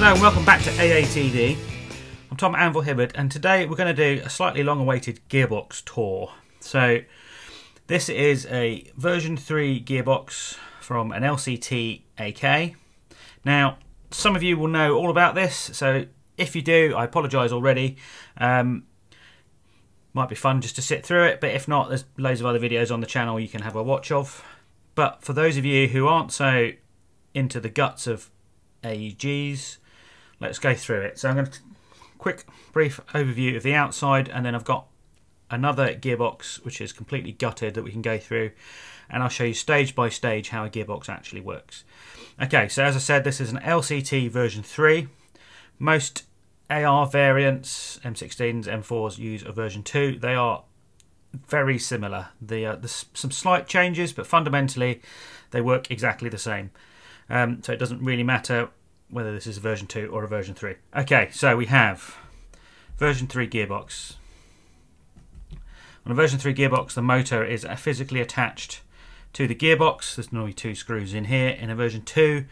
Hello and welcome back to AATD. I'm Tom Anvil Hibbard, and today we're going to do a slightly long-awaited gearbox tour. So this is a version 3 gearbox from an LCT AK. Now some of you will know all about this, so if you do, I apologise already. Might be fun just to sit through it, but if not, there's loads of other videos on the channel you can have a watch of. But for those of you who aren't so into the guts of AEGs, let's go through it. So I'm going to quick brief overview of the outside, and then I've got another gearbox which is completely gutted that we can go through, and I'll show you stage by stage how a gearbox actually works. Okay, so as I said, this is an LCT version 3. Most AR variants, M16s, M4s, use a version 2. They are very similar. There's some slight changes, but fundamentally they work exactly the same. So it doesn't really matter whether this is a version 2 or a version 3. Okay, so we have version 3 gearbox. On a version 3 gearbox, the motor is physically attached to the gearbox. There's normally 2 screws in here. In a version 2,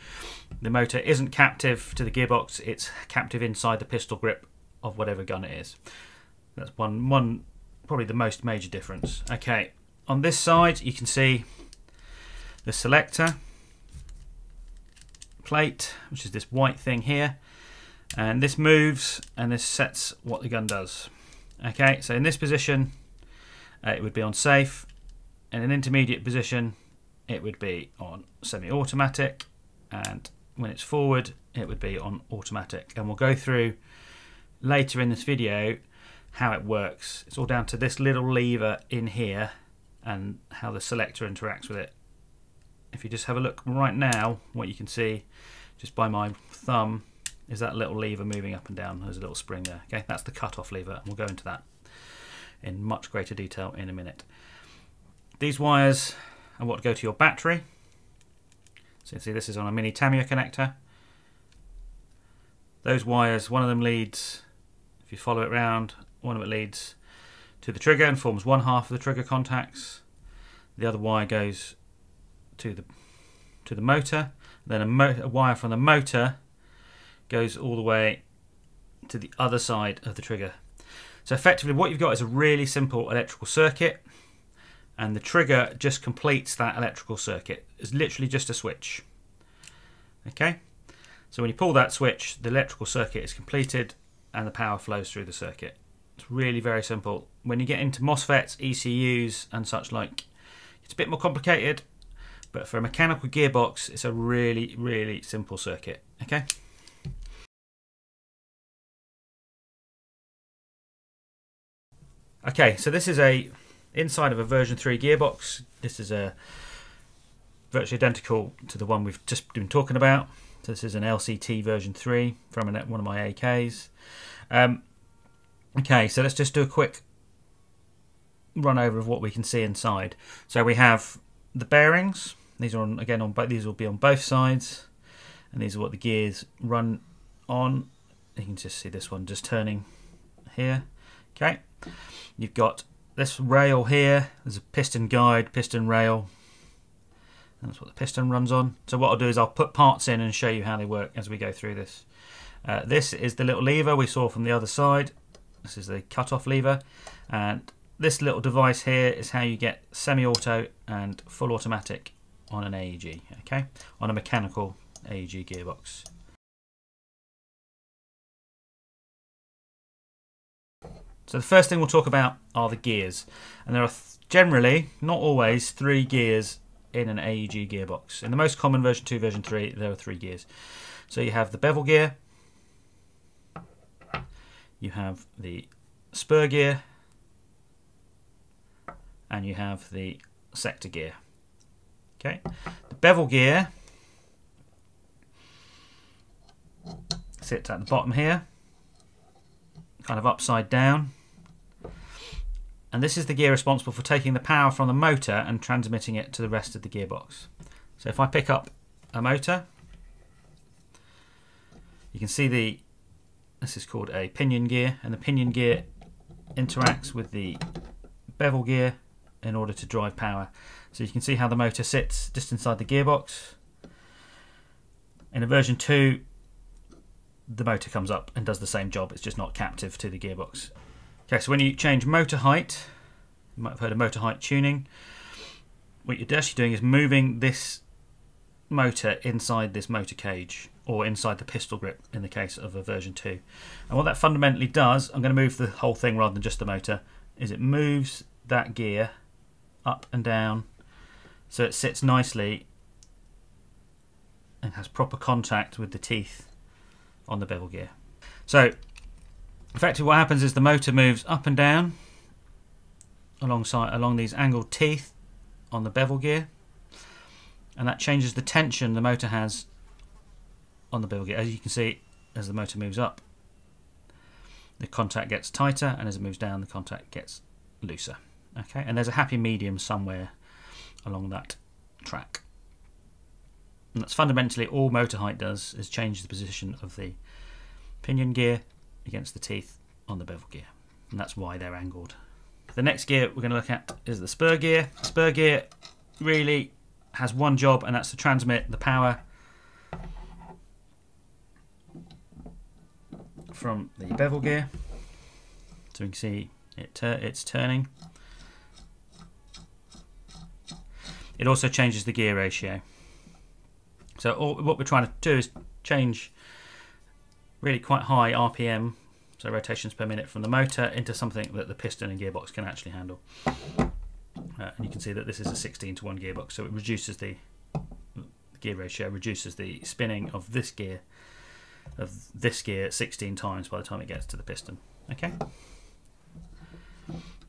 the motor isn't captive to the gearbox, it's captive inside the pistol grip of whatever gun it is. That's one probably the most major difference. Okay, on this side you can see the selector plate, which is this white thing here, and this moves and this sets what the gun does. Okay, so in this position it would be on safe, in an intermediate position it would be on semi-automatic, and when it's forward it would be on automatic. And we'll go through later in this video how it works. It's all down to this little lever in here and how the selector interacts with it. If you just have a look right now, what you can see just by my thumb is that little lever moving up and down. There's a little spring there. Okay, that's the cut-off lever, and we'll go into that in much greater detail in a minute. These wires are what go to your battery. So you can see this is on a mini Tamiya connector. Those wires, one of them leads, if you follow it round, one of it leads to the trigger and forms one half of the trigger contacts. The other wire goes to the motor. Then a wire from the motor goes all the way to the other side of the trigger. So effectively what you've got is a really simple electrical circuit, and the trigger just completes that electrical circuit. It's literally just a switch. Okay, so when you pull that switch, the electrical circuit is completed and the power flows through the circuit. It's really very simple. When you get into MOSFETs, ECUs and such like, it's a bit more complicated. But for a mechanical gearbox, it's a really, really simple circuit. Okay. Okay, so this is a inside of a version 3 gearbox. This is a virtually identical to the one we've just been talking about. So this is an LCT version 3 from one of my AKs. Okay, so let's just do a quick run over of what we can see inside. So we have the bearings. These are on, again, these will be on both sides, and these are what the gears run on. You can just see this one just turning here. Okay, you've got this rail here. There's a piston guide, piston rail, and that's what the piston runs on. So what I'll do is I'll put parts in and show you how they work as we go through this. This is the little lever we saw from the other side. This is the cut-off lever, and this little device here is how you get semi-auto and full automatic on an AEG, okay, on a mechanical AEG gearbox. So the first thing we'll talk about are the gears, and there are generally, not always, 3 gears in an AEG gearbox. In the most common version 2, version 3, there are 3 gears. So you have the bevel gear, you have the spur gear, and you have the sector gear. Okay, the bevel gear sits at the bottom here, kind of upside down, and this is the gear responsible for taking the power from the motor and transmitting it to the rest of the gearbox. So if I pick up a motor, you can see this is called a pinion gear, and the pinion gear interacts with the bevel gear in order to drive power. So you can see how the motor sits just inside the gearbox. In a version 2, the motor comes up and does the same job. It's just not captive to the gearbox. Okay, so when you change motor height, you might have heard of motor height tuning. What you're actually doing is moving this motor inside this motor cage, or inside the pistol grip in the case of a version 2. And what that fundamentally does, I'm going to move the whole thing rather than just the motor, is it moves that gear up and down so it sits nicely and has proper contact with the teeth on the bevel gear. So effectively what happens is the motor moves up and down along these angled teeth on the bevel gear, and that changes the tension the motor has on the bevel gear. As you can see, as the motor moves up, the contact gets tighter, and as it moves down, the contact gets looser. Okay, and there's a happy medium somewhere along that track. And that's fundamentally all motor height does, is change the position of the pinion gear against the teeth on the bevel gear, and that's why they're angled. The next gear we're going to look at is the spur gear. Spur gear really has one job, and that's to transmit the power from the bevel gear. So we can see it's turning. It also changes the gear ratio. So what we're trying to do is change really quite high RPM, so rotations per minute, from the motor into something that the piston and gearbox can actually handle. And you can see that this is a 16:1 gearbox, so it reduces the gear ratio, reduces the spinning of this gear 16 times by the time it gets to the piston. Okay.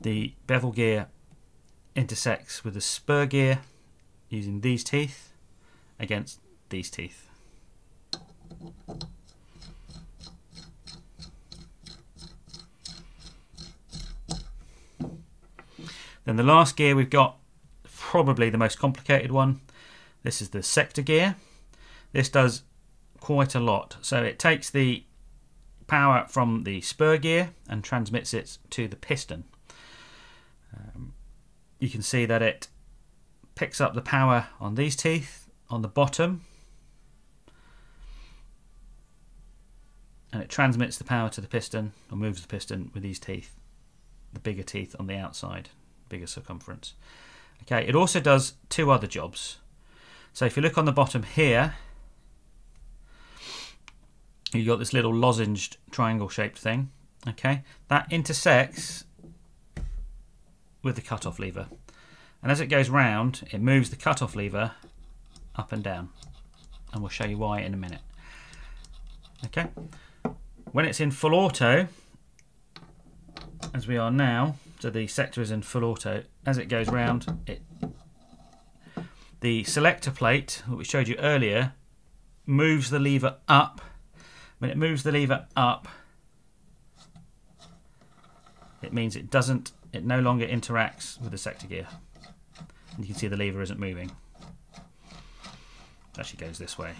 The bevel gear intersects with the spur gear using these teeth against these teeth. Then the last gear we've got, probably the most complicated one. This is the sector gear. This does quite a lot. So it takes the power from the spur gear and transmits it to the piston. You can see that it picks up the power on these teeth on the bottom, and it transmits the power to the piston, or moves the piston with these teeth, the bigger teeth on the outside, bigger circumference. Okay, it also does two other jobs. So if you look on the bottom here, you've got this little lozenged triangle shaped thing. Okay, that intersects with the cutoff lever, and as it goes round, it moves the cutoff lever up and down, and we'll show you why in a minute. Okay, when it's in full auto, as we are now, so the sector is in full auto, as it goes round, the selector plate that we showed you earlier moves the lever up. When it moves the lever up, it means it no longer interacts with the sector gear. And you can see the lever isn't moving. It actually goes this way.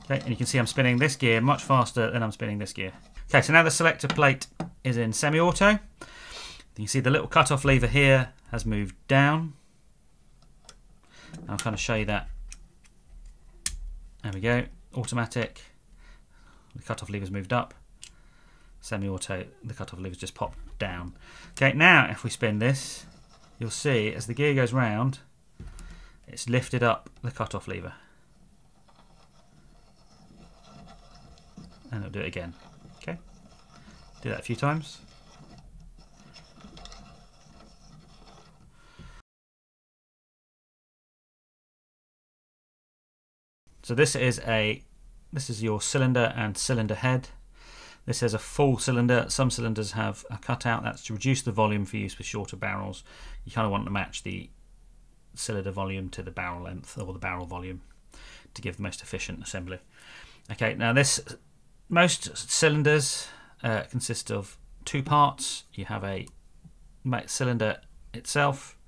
Okay, and you can see I'm spinning this gear much faster than I'm spinning this gear. Okay, so now the selector plate is in semi-auto. You can see the little cutoff lever here has moved down. I'll kind of show you that. There we go, automatic. The cutoff lever's moved up. Semi-auto, the cutoff lever's just popped down. Okay, now if we spin this, you'll see as the gear goes round, it's lifted up the cutoff lever. And it'll do it again. Okay, do that a few times. So this is your cylinder and cylinder head. This has a full cylinder. Some cylinders have a cutout. That's to reduce the volume for use with shorter barrels. You kind of want to match the cylinder volume to the barrel length, or the barrel volume, to give the most efficient assembly. Okay, now most cylinders consist of two parts. You have a cylinder itself,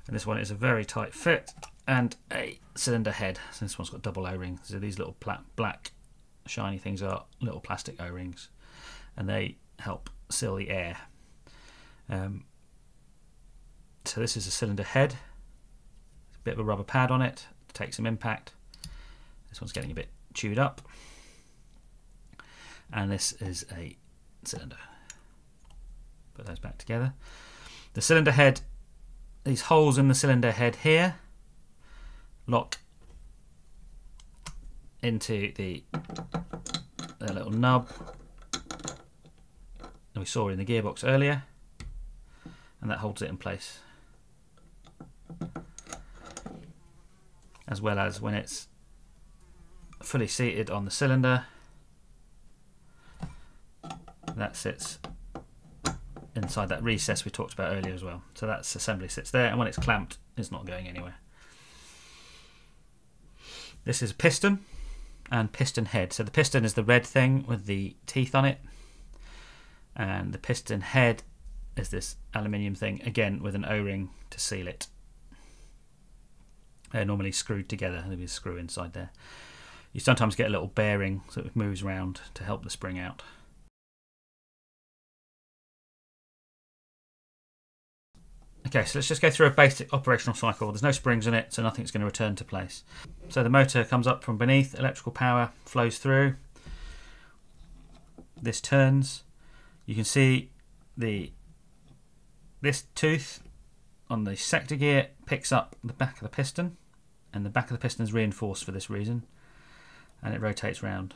and this one is a very tight fit, and a cylinder head. So this one's got double O-rings. So these little black shiny things are little plastic O-rings, and they help seal the air. So this is a cylinder head. There's a bit of a rubber pad on it to take some impact. This one's getting a bit chewed up, and this is a cylinder. Put those back together. The cylinder head, these holes in the cylinder head here lock into the little nub that we saw in the gearbox earlier, and that holds it in place, as well as when it's fully seated on the cylinder, that sits inside that recess we talked about earlier as well. So that assembly sits there, and when it's clamped, it's not going anywhere. This is a piston and piston head. So the piston is the red thing with the teeth on it, and the piston head is this aluminium thing, again with an O-ring to seal it. They're normally screwed together. There'll be a screw inside there. You sometimes get a little bearing so it moves around to help the spring out. Okay, so let's just go through a basic operational cycle. There's no springs in it, so nothing's going to return to place. So the motor comes up from beneath, electrical power flows through. This turns. You can see this tooth on the sector gear picks up the back of the piston, and the back of the piston is reinforced for this reason, and it rotates round.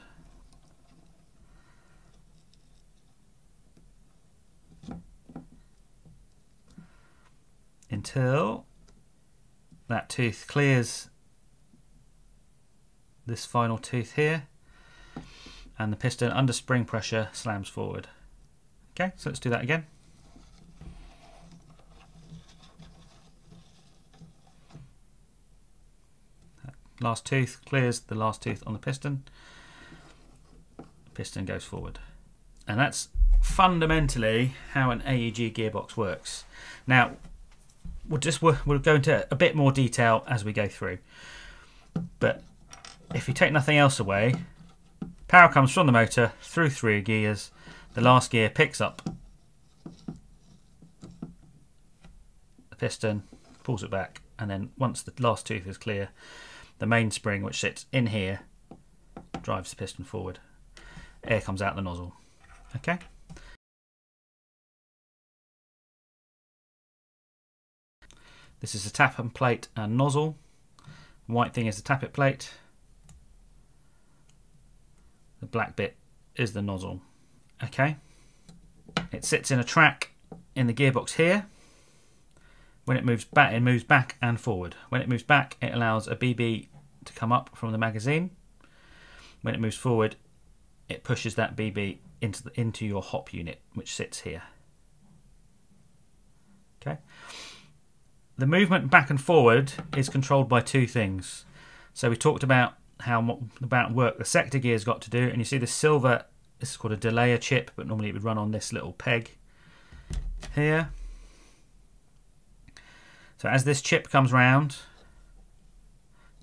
Until that tooth clears this final tooth here, and the piston under spring pressure slams forward. Okay, so let's do that again. That last tooth clears the last tooth on the piston. The piston goes forward. And that's fundamentally how an AEG gearbox works. Now, we'll go into a bit more detail as we go through. But if you take nothing else away, power comes from the motor through 3 gears. The last gear picks up the piston, pulls it back, and then once the last tooth is clear, the main spring, which sits in here, drives the piston forward. Air comes out the nozzle. Okay. This is a tappet plate and nozzle. The white thing is the tappet plate. The black bit is the nozzle. Okay. It sits in a track in the gearbox here. When it moves back and forward. When it moves back, it allows a BB to come up from the magazine. When it moves forward, it pushes that BB into your hop unit, which sits here. Okay. The movement back and forward is controlled by 2 things. So we talked about work the sector gear's got to do, and you see the silver, this is called a delayer chip, but normally it would run on this little peg here. So as this chip comes round,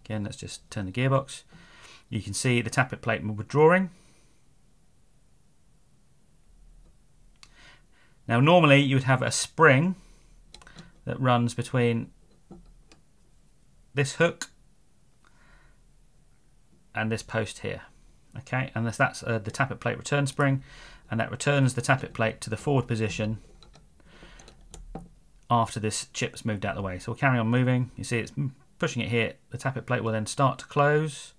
again, let's just turn the gearbox, you can see the tappet plate withdrawing. Now normally you would have a spring that runs between this hook and this post here. Okay, and that's the tappet plate return spring, and that returns the tappet plate to the forward position after this chip's moved out of the way. So we'll carry on moving. You see it's pushing it here. The tappet plate will then start to close,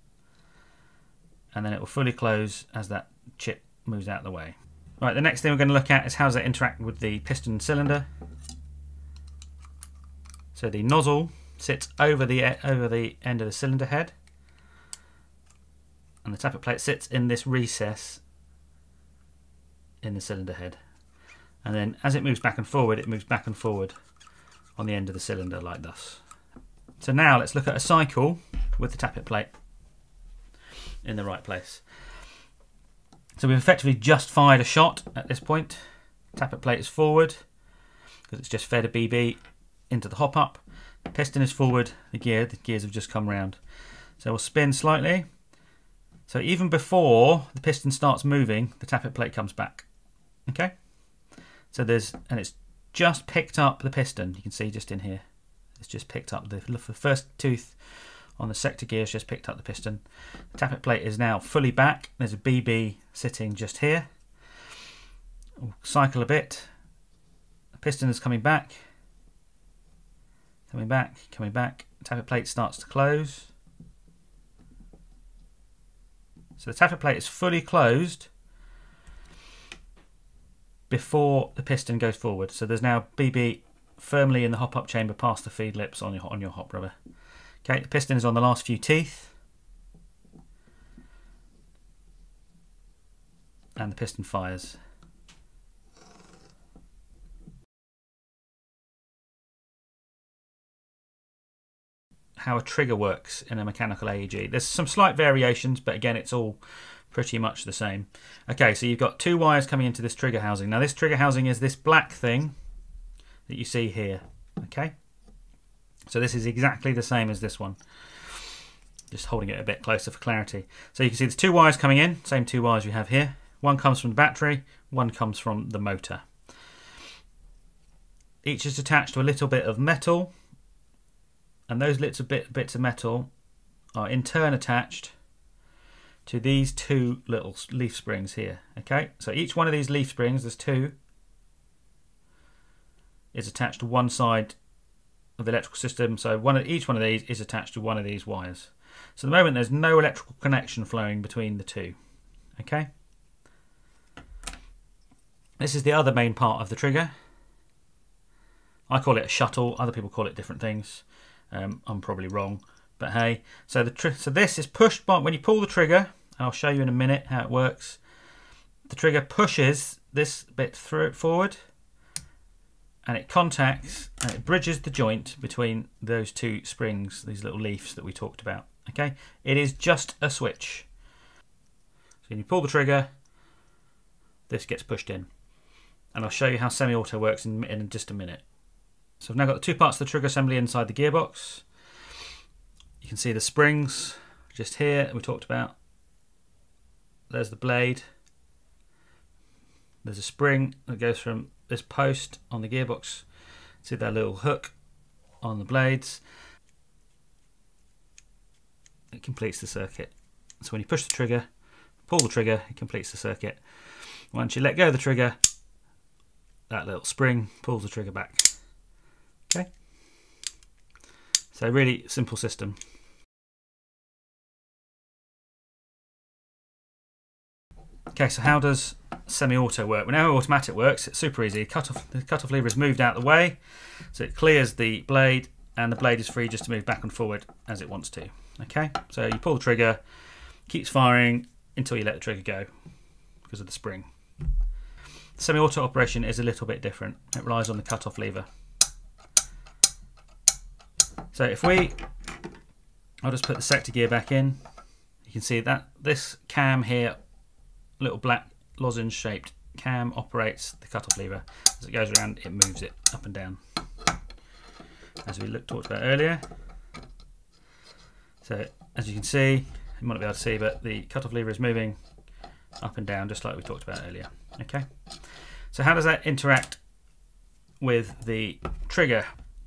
and then it will fully close as that chip moves out of the way. Right, the next thing we're going to look at is how does that interact with the piston cylinder. So the nozzle sits over the end of the cylinder head, and the tappet plate sits in this recess in the cylinder head. And then as it moves back and forward, it moves back and forward on the end of the cylinder like this. So now let's look at a cycle with the tappet plate in the right place. So we've effectively just fired a shot at this point. Tappet plate is forward because it's just fed a BB into the hop up. The piston is forward, the gears have just come round. So we'll spin slightly. So even before the piston starts moving, the tappet plate comes back. Okay? So it's just picked up the piston. You can see just in here, it's just picked up the first tooth on the sector gear has just picked up the piston. The tappet plate is now fully back. There's a BB sitting just here. We'll cycle a bit. The piston is coming back. Coming back, coming back. The tappet plate starts to close. So the tappet plate is fully closed before the piston goes forward. So there's now BB firmly in the hop-up chamber past the feed lips on your hop rubber. Okay, the piston is on the last few teeth. And the piston fires. How a trigger works in a mechanical AEG. There's some slight variations, but again, it's all pretty much the same. Okay, so you've got two wires coming into this trigger housing. Now this trigger housing is this black thing that you see here. Okay, so this is exactly the same as this one. Just holding it a bit closer for clarity. So you can see there's two wires coming in, same two wires we have here. One comes from the battery, one comes from the motor. Each is attached to a little bit of metal, and those little bits of metal are in turn attached to these two little leaf springs here. Okay, so each one of these leaf springs, there's two, is attached to one side of the electrical system. So each one of these is attached to one of these wires. So at the moment there's no electrical connection flowing between the two. Okay, this is the other main part of the trigger. I call it a shuttle, other people call it different things. I'm probably wrong, but hey. So this is pushed by, when you pull the trigger, I'll show you in a minute how it works. The trigger pushes this bit forward, and it contacts and it bridges the joint between those two springs, these little leaves that we talked about. Okay, it is just a switch. So when you pull the trigger, this gets pushed in, and I'll show you how semi-auto works in just a minute. So I've now got the two parts of the trigger assembly inside the gearbox. You can see the springs just here that we talked about. There's the blade. There's a spring that goes from this post on the gearbox to that little hook on the blades. It completes the circuit. So when you push the trigger, pull the trigger, it completes the circuit. Once you let go of the trigger, that little spring pulls the trigger back. Okay, so really simple system. Okay, so how does semi-auto work? Well, how automatic works, it's super easy. The cut-off lever is moved out of the way, so it clears the blade, and the blade is free just to move back and forward as it wants to. Okay, so you pull the trigger, keeps firing until you let the trigger go because of the spring. Semi-auto operation is a little bit different. It relies on the cut-off lever. So I'll just put the sector gear back in. You can see that this cam here, little black lozenge shaped cam, operates the cut-off lever. As it goes around, it moves it up and down, as we talked about earlier. So as you can see, you might not be able to see, but the cut-off lever is moving up and down just like we talked about earlier. Okay, so how does that interact with the trigger?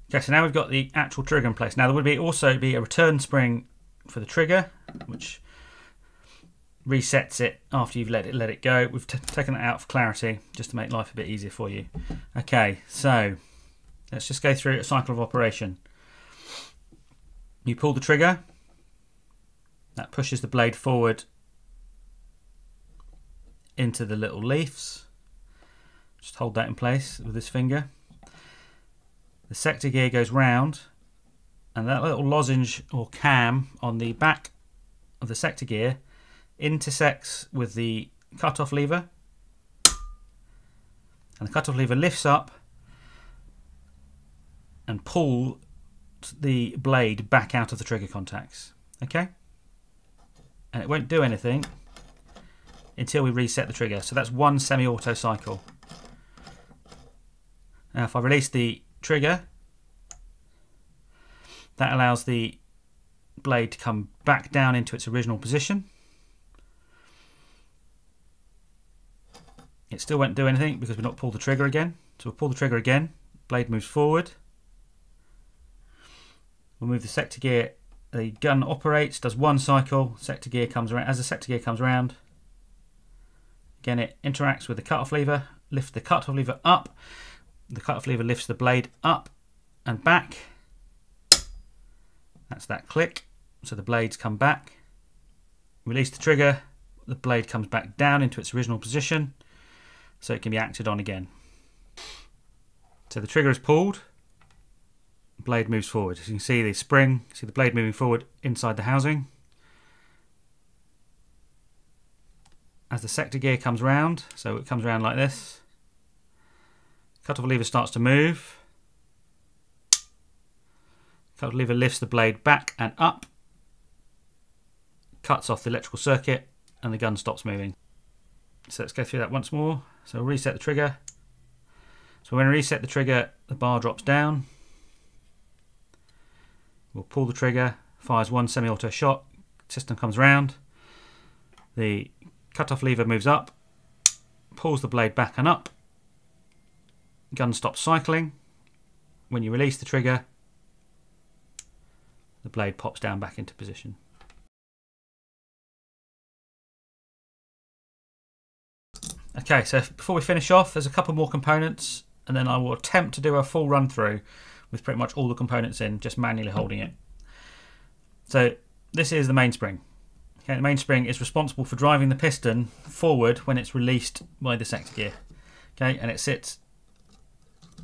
Okay, so now we've got the actual trigger in place. Now there would also be a return spring for the trigger, which resets it after you've let it go. We've taken that out for clarity, just to make life a bit easier for you. Okay, so let's just go through a cycle of operation. You pull the trigger, that pushes the blade forward into the little leaves. Just hold that in place with this finger. The sector gear goes round, and that little lozenge or cam on the back of the sector gear intersects with the cut-off lever, and the cut-off lever lifts up and pulls the blade back out of the trigger contacts. Okay, and it won't do anything until we reset the trigger. So that's one semi-auto cycle. Now if I release the trigger, that allows the blade to come back down into its original position. It still won't do anything because we've not pulled the trigger again. So we'll pull the trigger again, blade moves forward. We'll move the sector gear the gun operates, does one cycle, sector gear comes around. As the sector gear comes around, again it interacts with the cut-off lever, lift the cut-off lever up, the cut-off lever lifts the blade up and back. That's that click, so the blades come back. Release the trigger, the blade comes back down into its original position, so it can be acted on again. So the trigger is pulled, the blade moves forward. As you can see the spring, see the blade moving forward inside the housing. As the sector gear comes round, so it comes around like this, cut-off lever starts to move. Cut-off lever lifts the blade back and up, cuts off the electrical circuit, and the gun stops moving. So let's go through that once more. So we'll reset the trigger. So when we reset the trigger, the bar drops down. We'll pull the trigger, fires one semi-auto shot, system comes round. The cut-off lever moves up, pulls the blade back and up. Gun stops cycling. When you release the trigger, the blade pops down back into position. Okay, so before we finish off, there's a couple more components, and then I will attempt to do a full run through with pretty much all the components in, just manually holding it. So this is the mainspring. Okay, the mainspring is responsible for driving the piston forward when it's released by the sector gear. Okay, and it sits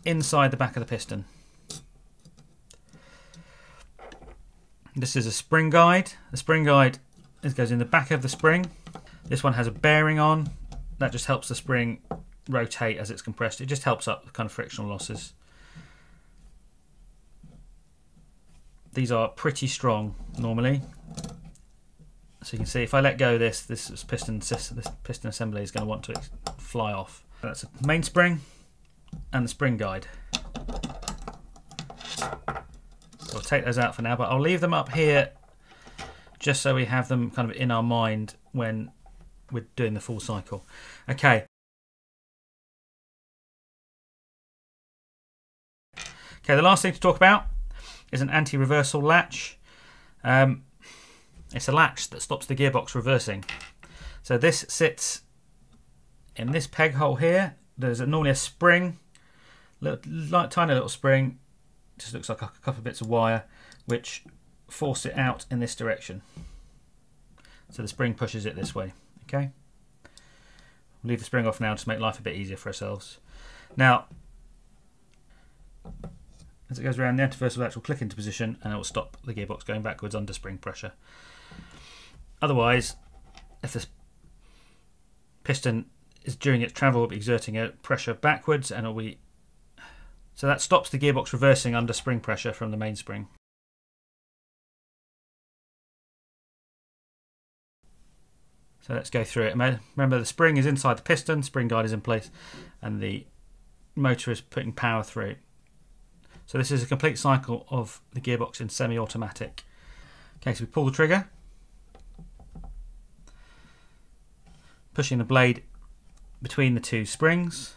inside the back of the piston. This is a spring guide. The spring guide goes in the back of the spring. This one has a bearing on. That just helps the spring rotate as it's compressed. It just helps up the kind of frictional losses. These are pretty strong normally. So you can see if I let go of this piston assembly is going to want to fly off. That's a mainspring and the spring guide. So I'll take those out for now, but I'll leave them up here just so we have them kind of in our mind when we're doing the full cycle. Okay. Okay, the last thing to talk about is an anti-reversal latch. It's a latch that stops the gearbox reversing. So this sits in this peg hole here. There's normally a spring, tiny little spring, just looks like a couple of bits of wire, which force it out in this direction. So the spring pushes it this way. Okay, we'll leave the spring off now to make life a bit easier for ourselves. Now, as it goes around, the anti-reversal latch will click into position and it will stop the gearbox going backwards under spring pressure. Otherwise, if the piston is during its travel, exerting a pressure backwards, and so that stops the gearbox reversing under spring pressure from the mainspring. So let's go through it. Remember, the spring is inside the piston, spring guide is in place, and the motor is putting power through. So this is a complete cycle of the gearbox in semi-automatic. Okay, so we pull the trigger, pushing the blade between the two springs.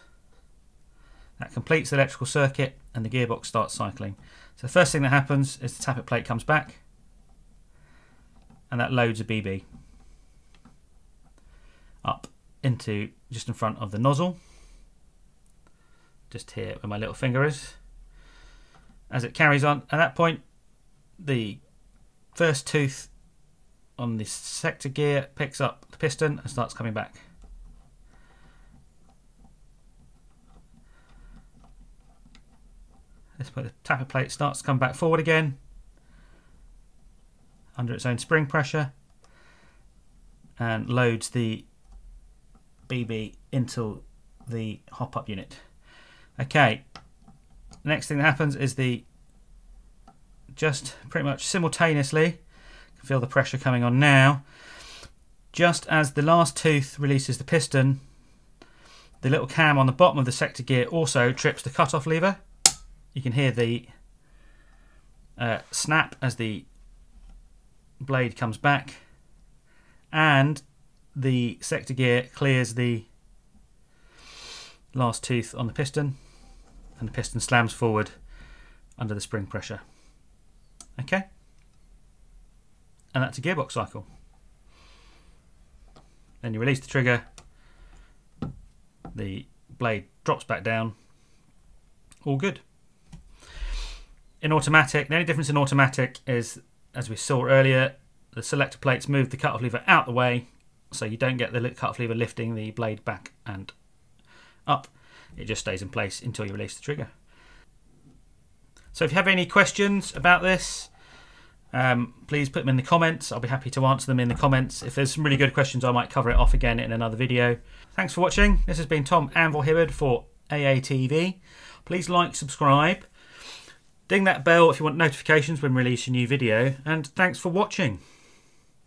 That completes the electrical circuit and the gearbox starts cycling. So the first thing that happens is the tappet plate comes back and that loads a BB up into just in front of the nozzle, just here where my little finger is. As it carries on, at that point the first tooth on the sector gear picks up the piston and starts coming back. This point the tappet plate starts to come back forward again under its own spring pressure and loads the BB into the hop-up unit. Okay, the next thing that happens is just pretty much simultaneously, you can feel the pressure coming on now, just as the last tooth releases the piston, the little cam on the bottom of the sector gear also trips the cut-off lever. You can hear the snap as the blade comes back, and the sector gear clears the last tooth on the piston, and the piston slams forward under the spring pressure. Okay. and that's a gearbox cycle. Then you release the trigger, the blade drops back down, all good. In automatic, the only difference in automatic is, as we saw earlier, the selector plates move the cut-off lever out the way, so you don't get the cut-off lever lifting the blade back and up. It just stays in place until you release the trigger. So if you have any questions about this, please put them in the comments. I'll be happy to answer them in the comments. If there's some really good questions, I might cover it off again in another video. Thanks for watching. This has been Tom Anvil Hibberd for AATV. Please like, subscribe, ding that bell if you want notifications when we release a new video, and thanks for watching.